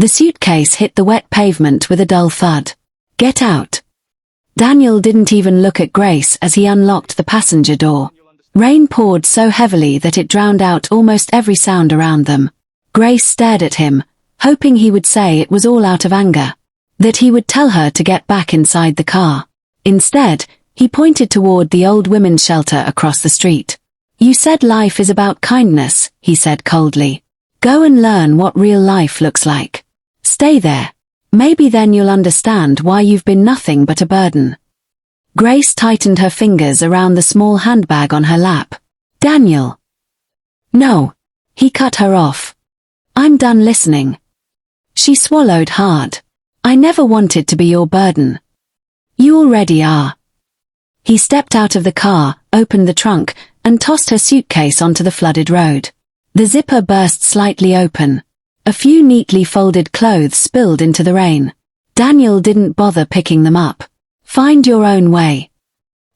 The suitcase hit the wet pavement with a dull thud. "Get out." Daniel didn't even look at Grace as he unlocked the passenger door. Rain poured so heavily that it drowned out almost every sound around them. Grace stared at him, hoping he would say it was all out of anger, that he would tell her to get back inside the car. Instead, he pointed toward the old women's shelter across the street. "You said life is about kindness," he said coldly. "Go and learn what real life looks like. Stay there. Maybe then you'll understand why you've been nothing but a burden." Grace tightened her fingers around the small handbag on her lap. "Daniel." "No." He cut her off. "I'm done listening." She swallowed hard. "I never wanted to be your burden." "You already are." He stepped out of the car, opened the trunk, and tossed her suitcase onto the flooded road. The zipper burst slightly open. A few neatly folded clothes spilled into the rain. Daniel didn't bother picking them up. "Find your own way."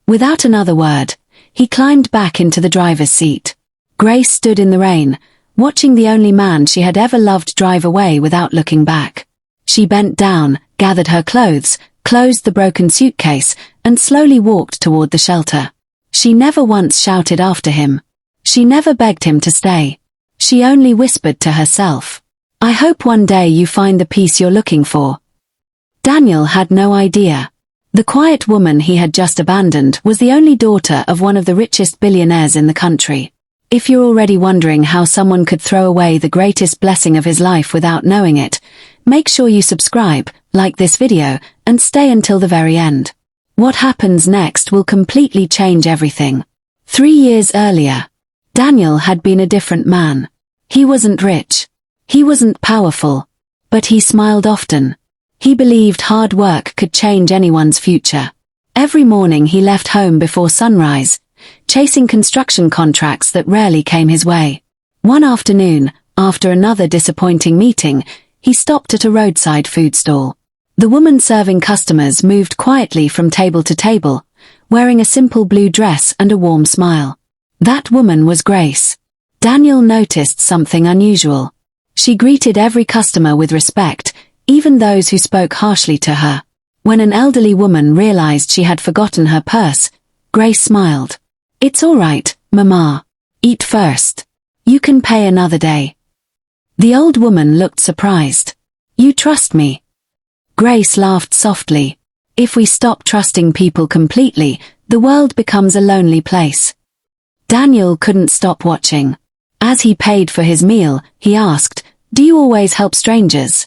Without another word, he climbed back into the driver's seat. Grace stood in the rain, watching the only man she had ever loved drive away without looking back. She bent down, gathered her clothes, closed the broken suitcase, and slowly walked toward the shelter. She never once shouted after him. She never begged him to stay. She only whispered to herself, "I hope one day you find the peace you're looking for." Daniel had no idea. The quiet woman he had just abandoned was the only daughter of one of the richest billionaires in the country. If you're already wondering how someone could throw away the greatest blessing of his life without knowing it, make sure you subscribe, like this video, and stay until the very end. What happens next will completely change everything. 3 years earlier, Daniel had been a different man. He wasn't rich. He wasn't powerful. But he smiled often. He believed hard work could change anyone's future. Every morning he left home before sunrise, chasing construction contracts that rarely came his way. One afternoon, after another disappointing meeting, he stopped at a roadside food stall. The woman serving customers moved quietly from table to table, wearing a simple blue dress and a warm smile. That woman was Grace. Daniel noticed something unusual. She greeted every customer with respect, even those who spoke harshly to her. When an elderly woman realized she had forgotten her purse, Grace smiled. "It's all right, Mama. Eat first. You can pay another day." The old woman looked surprised. "You trust me?" Grace laughed softly. "If we stop trusting people completely, the world becomes a lonely place." Daniel couldn't stop watching. As he paid for his meal, he asked, "Do you always help strangers?"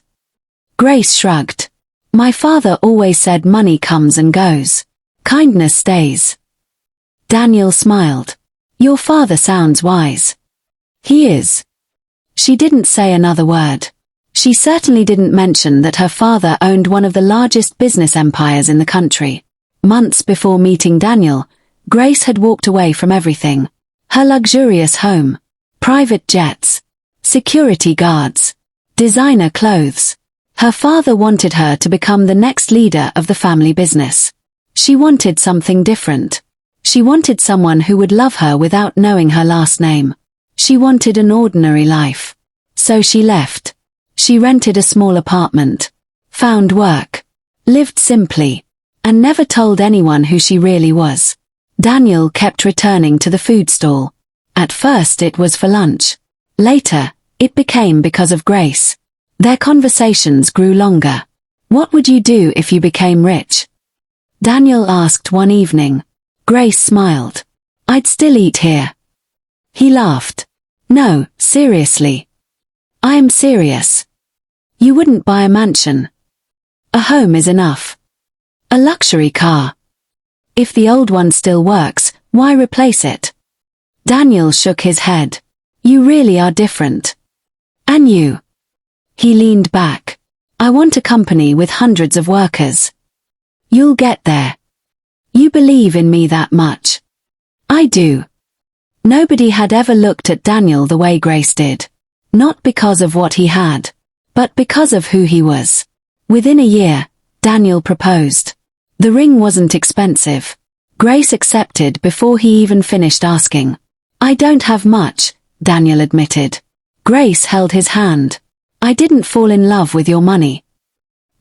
Grace shrugged. "My father always said money comes and goes. Kindness stays." Daniel smiled. "Your father sounds wise." "He is." She didn't say another word. She certainly didn't mention that her father owned one of the largest business empires in the country. Months before meeting Daniel, Grace had walked away from everything. Her luxurious home, private jets, security guards, designer clothes. Her father wanted her to become the next leader of the family business. She wanted something different. She wanted someone who would love her without knowing her last name. She wanted an ordinary life. So she left. She rented a small apartment, found work, lived simply, and never told anyone who she really was. Daniel kept returning to the food stall. At first it was for lunch. Later, it became because of Grace. Their conversations grew longer. "What would you do if you became rich?" Daniel asked one evening. Grace smiled. "I'd still eat here." He laughed. "No, seriously." "I am serious." "You wouldn't buy a mansion. A home is enough. A luxury car. If the old one still works, why replace it?" Daniel shook his head. "You really are different." "And you?" He leaned back. "I want a company with hundreds of workers." "You'll get there. You believe in me that much." "I do." Nobody had ever looked at Daniel the way Grace did. Not because of what he had, but because of who he was. Within a year, Daniel proposed. The ring wasn't expensive. Grace accepted before he even finished asking. "I don't have much," Daniel admitted. Grace held his hand. I didn't fall in love with your money.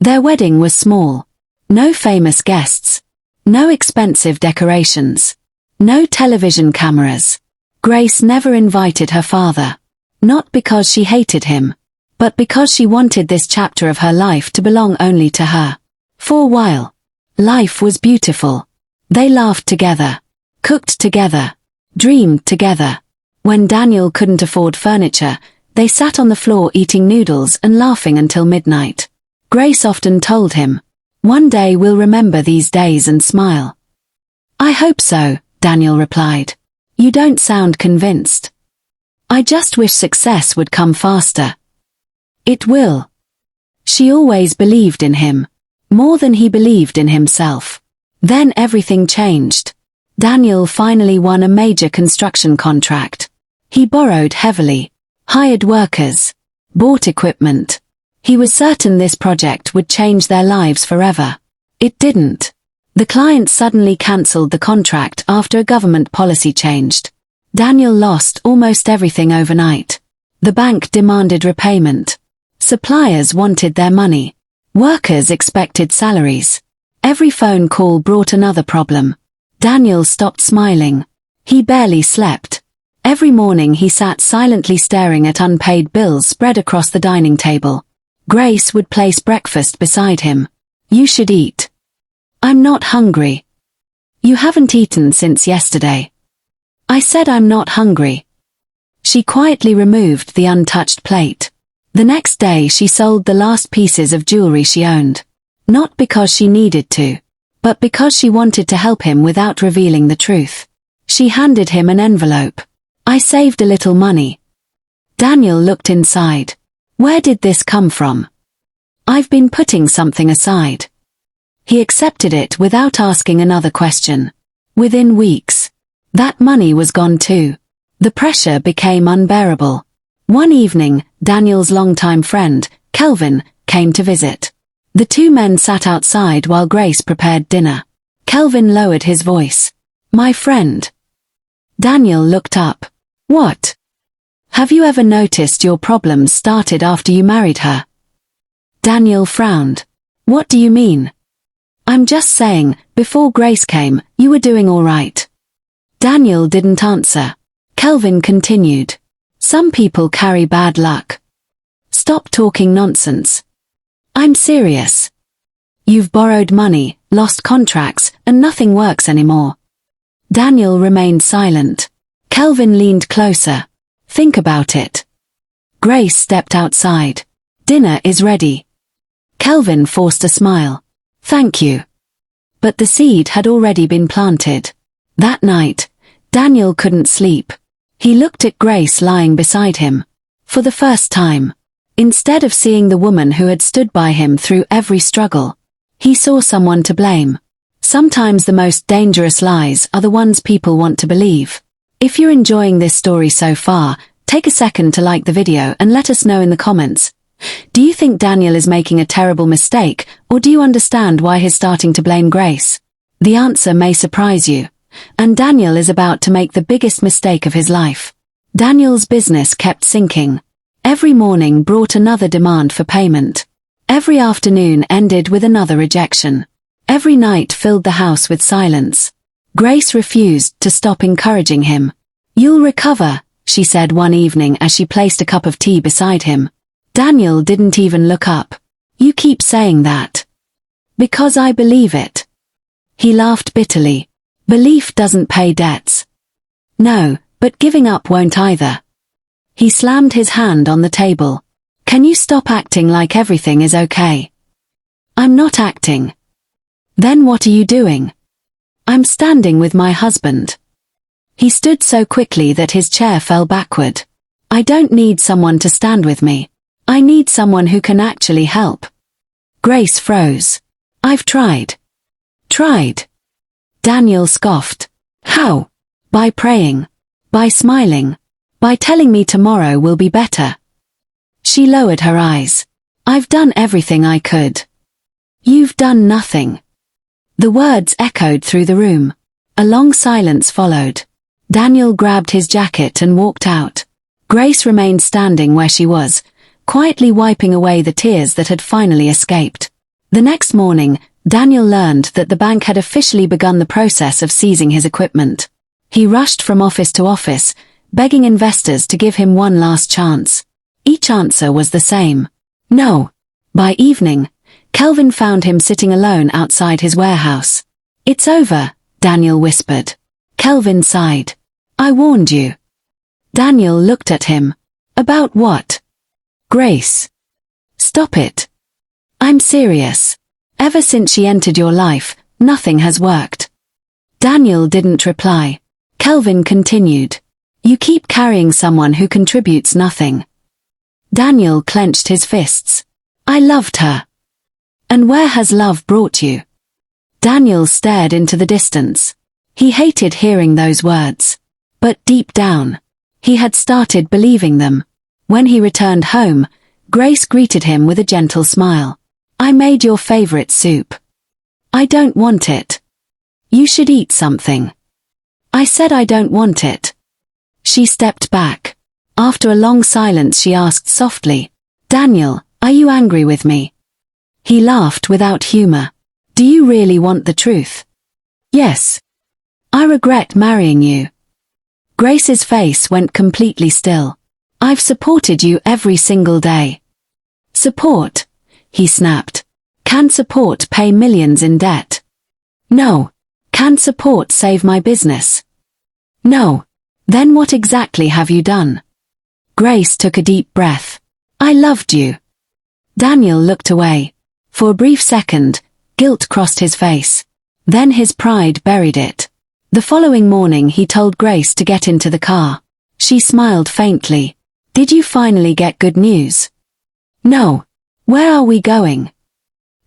Their wedding was small. No famous guests. No expensive decorations. No television cameras. Grace never invited her father. Not because she hated him, but because she wanted this chapter of her life to belong only to her. For a while, life was beautiful. They laughed together, cooked together, dreamed together. When Daniel couldn't afford furniture, they sat on the floor eating noodles and laughing until midnight. Grace often told him, "One day we'll remember these days and smile." "I hope so," Daniel replied. "You don't sound convinced." "I just wish success would come faster." "It will." She always believed in him, more than he believed in himself. Then everything changed. Daniel finally won a major construction contract. He borrowed heavily, hired workers, bought equipment. He was certain this project would change their lives forever. It didn't. The client suddenly cancelled the contract after a government policy changed. Daniel lost almost everything overnight. The bank demanded repayment. Suppliers wanted their money. Workers expected salaries. Every phone call brought another problem. Daniel stopped smiling. He barely slept. Every morning he sat silently staring at unpaid bills spread across the dining table. Grace would place breakfast beside him. "You should eat." "I'm not hungry." "You haven't eaten since yesterday." "I said I'm not hungry." She quietly removed the untouched plate. The next day she sold the last pieces of jewelry she owned. Not because she needed to, but because she wanted to help him without revealing the truth. She handed him an envelope. "I saved a little money." Daniel looked inside. "Where did this come from?" "I've been putting something aside." He accepted it without asking another question. Within weeks, that money was gone too. The pressure became unbearable. One evening, Daniel's longtime friend, Kelvin, came to visit. The two men sat outside while Grace prepared dinner. Kelvin lowered his voice. "My friend." Daniel looked up. "What?" "Have you ever noticed your problems started after you married her?" Daniel frowned. "What do you mean?" "I'm just saying, before Grace came, you were doing all right." Daniel didn't answer. Kelvin continued. "Some people carry bad luck." "Stop talking nonsense." "I'm serious. You've borrowed money, lost contracts, and nothing works anymore." Daniel remained silent. Kelvin leaned closer. "Think about it." Grace stepped outside. "Dinner is ready." Kelvin forced a smile. "Thank you." But the seed had already been planted. That night, Daniel couldn't sleep. He looked at Grace lying beside him. For the first time, instead of seeing the woman who had stood by him through every struggle, he saw someone to blame. Sometimes the most dangerous lies are the ones people want to believe. If you're enjoying this story so far, take a second to like the video and let us know in the comments. Do you think Daniel is making a terrible mistake, or do you understand why he's starting to blame Grace? The answer may surprise you. And Daniel is about to make the biggest mistake of his life. Daniel's business kept sinking. Every morning brought another demand for payment. Every afternoon ended with another rejection. Every night filled the house with silence. Grace refused to stop encouraging him. "You'll recover," she said one evening as she placed a cup of tea beside him. Daniel didn't even look up. "You keep saying that." "Because I believe it." He laughed bitterly. "Belief doesn't pay debts." "No, but giving up won't either." He slammed his hand on the table. "Can you stop acting like everything is okay?" "I'm not acting." "Then what are you doing?" "I'm standing with my husband." He stood so quickly that his chair fell backward. "I don't need someone to stand with me. I need someone who can actually help." Grace froze. "I've tried." "Tried?" Daniel scoffed. "How?" "By praying. By smiling. By telling me tomorrow will be better." She lowered her eyes. "I've done everything I could." "You've done nothing." The words echoed through the room. A long silence followed. Daniel grabbed his jacket and walked out. Grace remained standing where she was, quietly wiping away the tears that had finally escaped. The next morning, Daniel learned that the bank had officially begun the process of seizing his equipment. He rushed from office to office, begging investors to give him one last chance. Each answer was the same: no. By evening, Kelvin found him sitting alone outside his warehouse. "It's over," Daniel whispered. Kelvin sighed. "I warned you." Daniel looked at him. "About what?" "Grace. Stop it. I'm serious. Ever since she entered your life, nothing has worked." Daniel didn't reply. Kelvin continued. "You keep carrying someone who contributes nothing." Daniel clenched his fists. "I loved her." "And where has love brought you?" Daniel stared into the distance. He hated hearing those words. But deep down, he had started believing them. When he returned home, Grace greeted him with a gentle smile. "I made your favorite soup." "I don't want it." "You should eat something." "I said I don't want it." She stepped back. After a long silence, she asked softly, "Daniel, are you angry with me?" He laughed without humor. "Do you really want the truth?" "Yes. I regret marrying you." Grace's face went completely still. "I've supported you every single day." "Support?" he snapped. "Can support pay millions in debt?" "No." "Can support save my business?" "No." "Then what exactly have you done?" Grace took a deep breath. "I loved you." Daniel looked away. For a brief second, guilt crossed his face. Then his pride buried it. The following morning he told Grace to get into the car. She smiled faintly. "Did you finally get good news?" "No." "Where are we going?"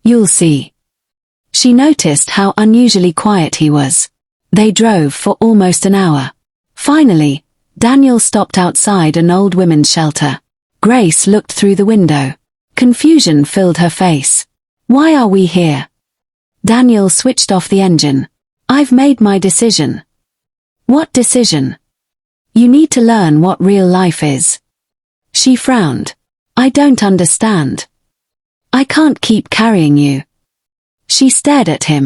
"You'll see." She noticed how unusually quiet he was. They drove for almost an hour. Finally, Daniel stopped outside an old women's shelter. Grace looked through the window. Confusion filled her face. "Why are we here?" Daniel switched off the engine. "I've made my decision." "What decision?" "You need to learn what real life is." She frowned. "I don't understand." "I can't keep carrying you." She stared at him.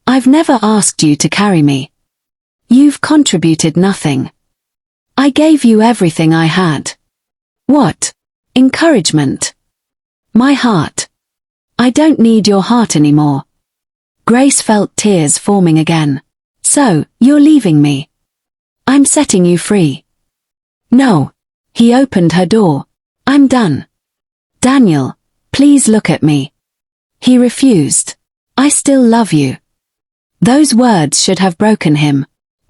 "I've never asked you to carry me. You've contributed nothing. I gave you everything I had." "What?" "Encouragement. My heart. I don't need your heart anymore." Grace felt tears forming again. "So, you're leaving me?" "I'm setting you free." "No." He opened her door. "I'm done." "Daniel, please look at me." He refused. "I still love you." Those words should have broken him.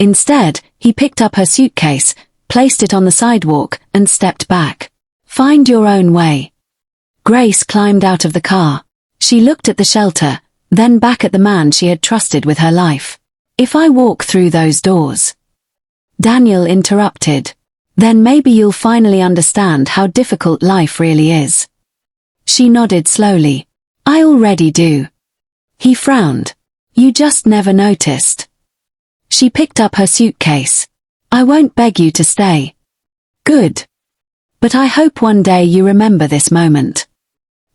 Instead, he picked up her suitcase, placed it on the sidewalk, and stepped back. "Find your own way." Grace climbed out of the car. She looked at the shelter, then back at the man she had trusted with her life. "If I walk through those doors..." Daniel interrupted. "Then maybe you'll finally understand how difficult life really is." She nodded slowly. "I already do." He frowned. "You just never noticed." She picked up her suitcase. "I won't beg you to stay." "Good. But I hope one day you remember this moment."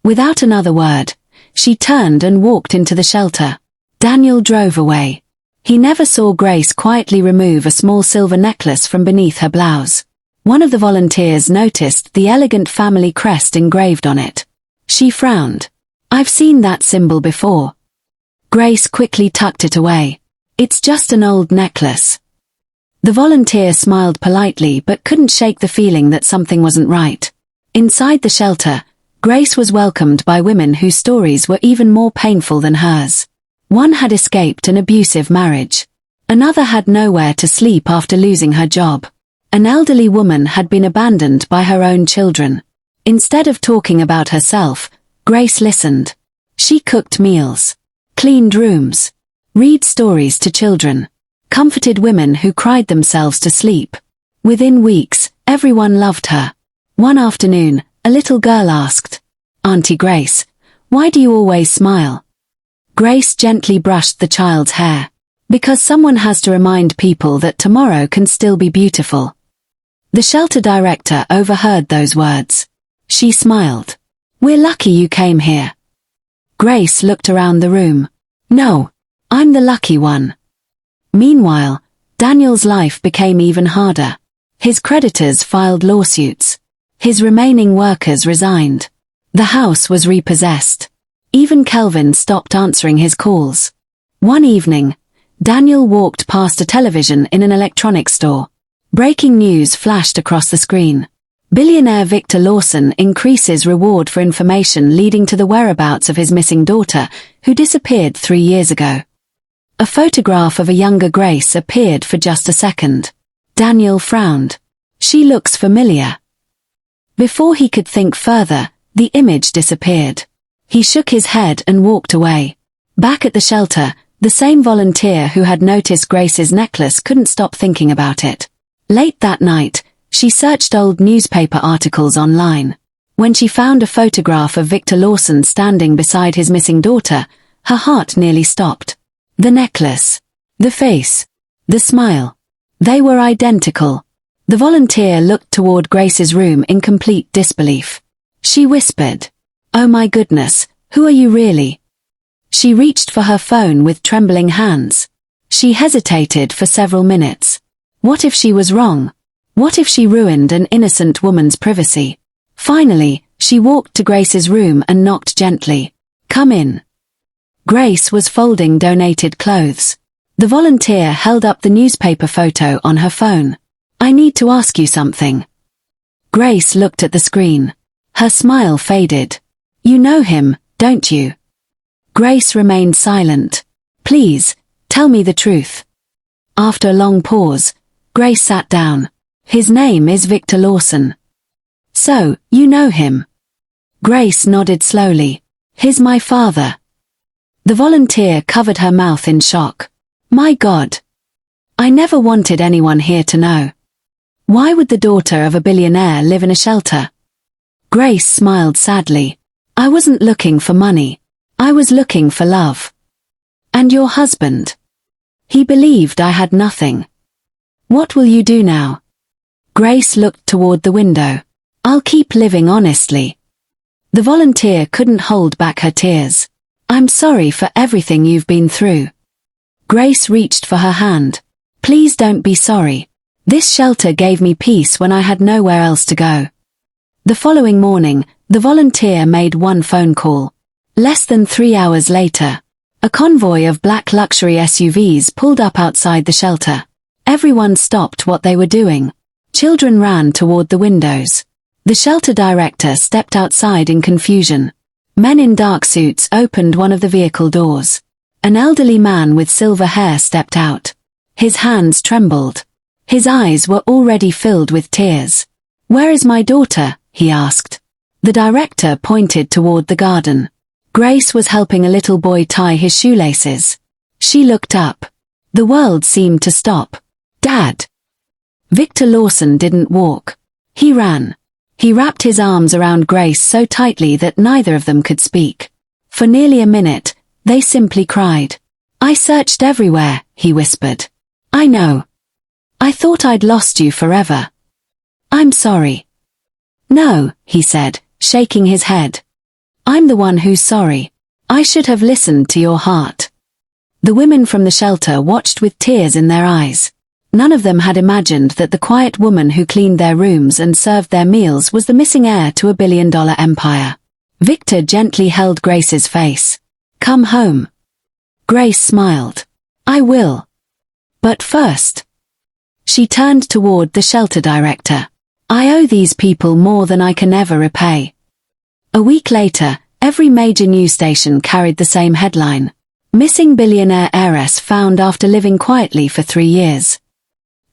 Without another word, she turned and walked into the shelter. Daniel drove away. He never saw Grace quietly remove a small silver necklace from beneath her blouse. One of the volunteers noticed the elegant family crest engraved on it. She frowned. "I've seen that symbol before." Grace quickly tucked it away. "It's just an old necklace." The volunteer smiled politely but couldn't shake the feeling that something wasn't right. Inside the shelter, Grace was welcomed by women whose stories were even more painful than hers. One had escaped an abusive marriage. Another had nowhere to sleep after losing her job. An elderly woman had been abandoned by her own children. Instead of talking about herself, Grace listened. She cooked meals, cleaned rooms, read stories to children, comforted women who cried themselves to sleep. Within weeks, everyone loved her. One afternoon, a little girl asked, "Auntie Grace, why do you always smile?" Grace gently brushed the child's hair. "Because someone has to remind people that tomorrow can still be beautiful." The shelter director overheard those words. She smiled. "We're lucky you came here." Grace looked around the room. "No, I'm the lucky one." Meanwhile, Daniel's life became even harder. His creditors filed lawsuits. His remaining workers resigned. The house was repossessed. Even Kelvin stopped answering his calls. One evening, Daniel walked past a television in an electronics store. Breaking news flashed across the screen. Billionaire Victor Lawson increases reward for information leading to the whereabouts of his missing daughter, who disappeared 3 years ago. A photograph of a younger Grace appeared for just a second. Daniel frowned. "She looks familiar." Before he could think further, the image disappeared. He shook his head and walked away. Back at the shelter, the same volunteer who had noticed Grace's necklace couldn't stop thinking about it. Late that night, she searched old newspaper articles online. When she found a photograph of Victor Lawson standing beside his missing daughter, her heart nearly stopped. The necklace, the face, the smile. They were identical. The volunteer looked toward Grace's room in complete disbelief. She whispered, "Oh my goodness, who are you really?" She reached for her phone with trembling hands. She hesitated for several minutes. What if she was wrong? What if she ruined an innocent woman's privacy? Finally, she walked to Grace's room and knocked gently. "Come in." Grace was folding donated clothes. The volunteer held up the newspaper photo on her phone. "I need to ask you something." Grace looked at the screen. Her smile faded. "You know him, don't you?" Grace remained silent. "Please, tell me the truth." After a long pause, Grace sat down. "His name is Victor Lawson." "So, you know him?" Grace nodded slowly. "He's my father." The volunteer covered her mouth in shock. "My God. I never wanted anyone here to know. Why would the daughter of a billionaire live in a shelter?" Grace smiled sadly. "I wasn't looking for money. I was looking for love." "And your husband? He believed I had nothing. What will you do now?" Grace looked toward the window. "I'll keep living honestly." The volunteer couldn't hold back her tears. "I'm sorry for everything you've been through." Grace reached for her hand. "Please don't be sorry. This shelter gave me peace when I had nowhere else to go." The following morning, the volunteer made one phone call. Less than 3 hours later, a convoy of black luxury SUVs pulled up outside the shelter. Everyone stopped what they were doing. Children ran toward the windows. The shelter director stepped outside in confusion. Men in dark suits opened one of the vehicle doors. An elderly man with silver hair stepped out. His hands trembled. His eyes were already filled with tears. "Where is my daughter?" he asked. The director pointed toward the garden. Grace was helping a little boy tie his shoelaces. She looked up. The world seemed to stop. "Dad!" Victor Lawson didn't walk. He ran. He wrapped his arms around Grace so tightly that neither of them could speak. For nearly a minute, they simply cried. "I searched everywhere," he whispered. "I know. I thought I'd lost you forever. I'm sorry." "No," he said, shaking his head. "I'm the one who's sorry. I should have listened to your heart." The women from the shelter watched with tears in their eyes. None of them had imagined that the quiet woman who cleaned their rooms and served their meals was the missing heir to a billion-dollar empire. Victor gently held Grace's face. "Come home." Grace smiled. "I will. But first." She turned toward the shelter director. "I owe these people more than I can ever repay." A week later, every major news station carried the same headline. "Missing billionaire heiress found after living quietly for 3 years."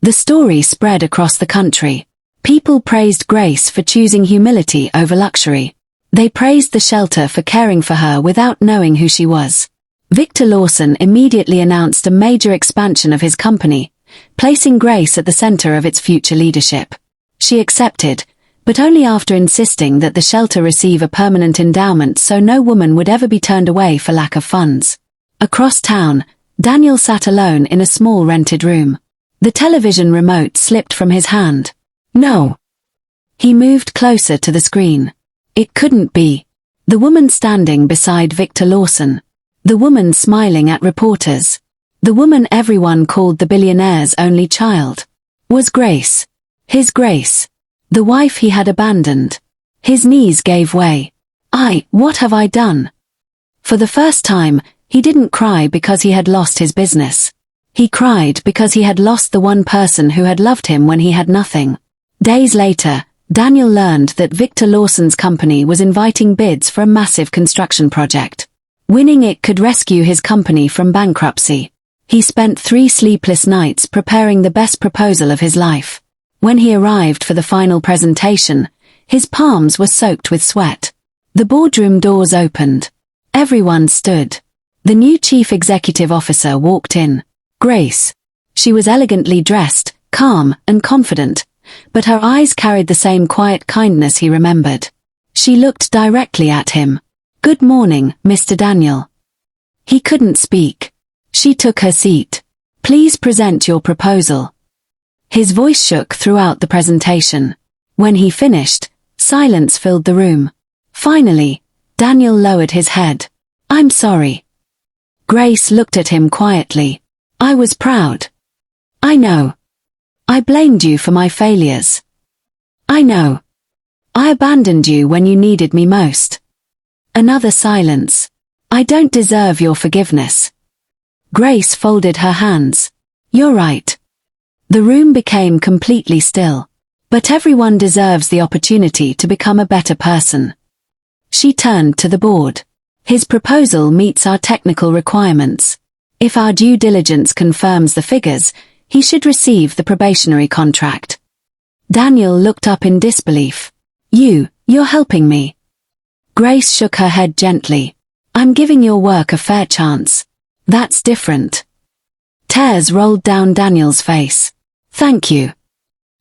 The story spread across the country. People praised Grace for choosing humility over luxury. They praised the shelter for caring for her without knowing who she was. Victor Lawson immediately announced a major expansion of his company, placing Grace at the center of its future leadership. She accepted, but only after insisting that the shelter receive a permanent endowment so no woman would ever be turned away for lack of funds. Across town, Daniel sat alone in a small rented room. The television remote slipped from his hand. "No." He moved closer to the screen. It couldn't be. The woman standing beside Victor Lawson. The woman smiling at reporters. The woman everyone called the billionaire's only child. Was Grace. His Grace. The wife he had abandoned. His knees gave way. What have I done? For the first time, he didn't cry because he had lost his business. He cried because he had lost the one person who had loved him when he had nothing. Days later, Daniel learned that Victor Lawson's company was inviting bids for a massive construction project. Winning it could rescue his company from bankruptcy. He spent 3 sleepless nights preparing the best proposal of his life. When he arrived for the final presentation, his palms were soaked with sweat. The boardroom doors opened. Everyone stood. The new chief executive officer walked in. Grace. She was elegantly dressed, calm and confident, but her eyes carried the same quiet kindness he remembered. She looked directly at him. "Good morning, Mr. Daniel." He couldn't speak. She took her seat. "Please present your proposal." His voice shook throughout the presentation. When he finished, silence filled the room. Finally, Daniel lowered his head. "I'm sorry." Grace looked at him quietly. "I was proud. I know. I blamed you for my failures. I know. I abandoned you when you needed me most." Another silence. "I don't deserve your forgiveness." Grace folded her hands. "You're right." The room became completely still. But everyone deserves the opportunity to become a better person. She turned to the board. "His proposal meets our technical requirements. If our due diligence confirms the figures, he should receive the probationary contract." Daniel looked up in disbelief. You're helping me." Grace shook her head gently. "I'm giving your work a fair chance. That's different." Tears rolled down Daniel's face. "Thank you."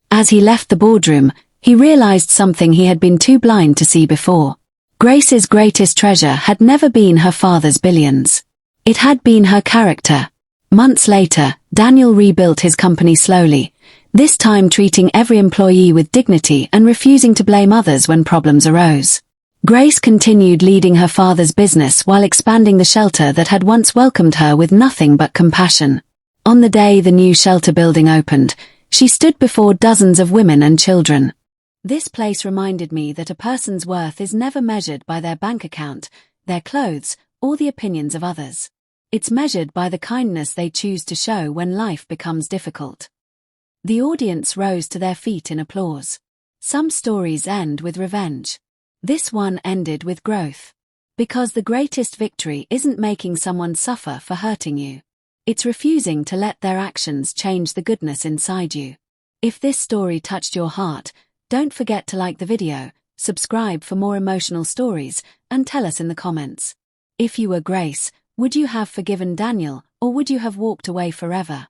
As he left the boardroom, he realized something he had been too blind to see before. Grace's greatest treasure had never been her father's billions. It had been her character. Months later, Daniel rebuilt his company slowly, this time treating every employee with dignity and refusing to blame others when problems arose. Grace continued leading her father's business while expanding the shelter that had once welcomed her with nothing but compassion. On the day the new shelter building opened, she stood before dozens of women and children. "This place reminded me that a person's worth is never measured by their bank account, their clothes, or the opinions of others. It's measured by the kindness they choose to show when life becomes difficult." The audience rose to their feet in applause. Some stories end with revenge. This one ended with growth. Because the greatest victory isn't making someone suffer for hurting you. It's refusing to let their actions change the goodness inside you. If this story touched your heart, don't forget to like the video, subscribe for more emotional stories, and tell us in the comments. If you were Grace, would you have forgiven Daniel, or would you have walked away forever?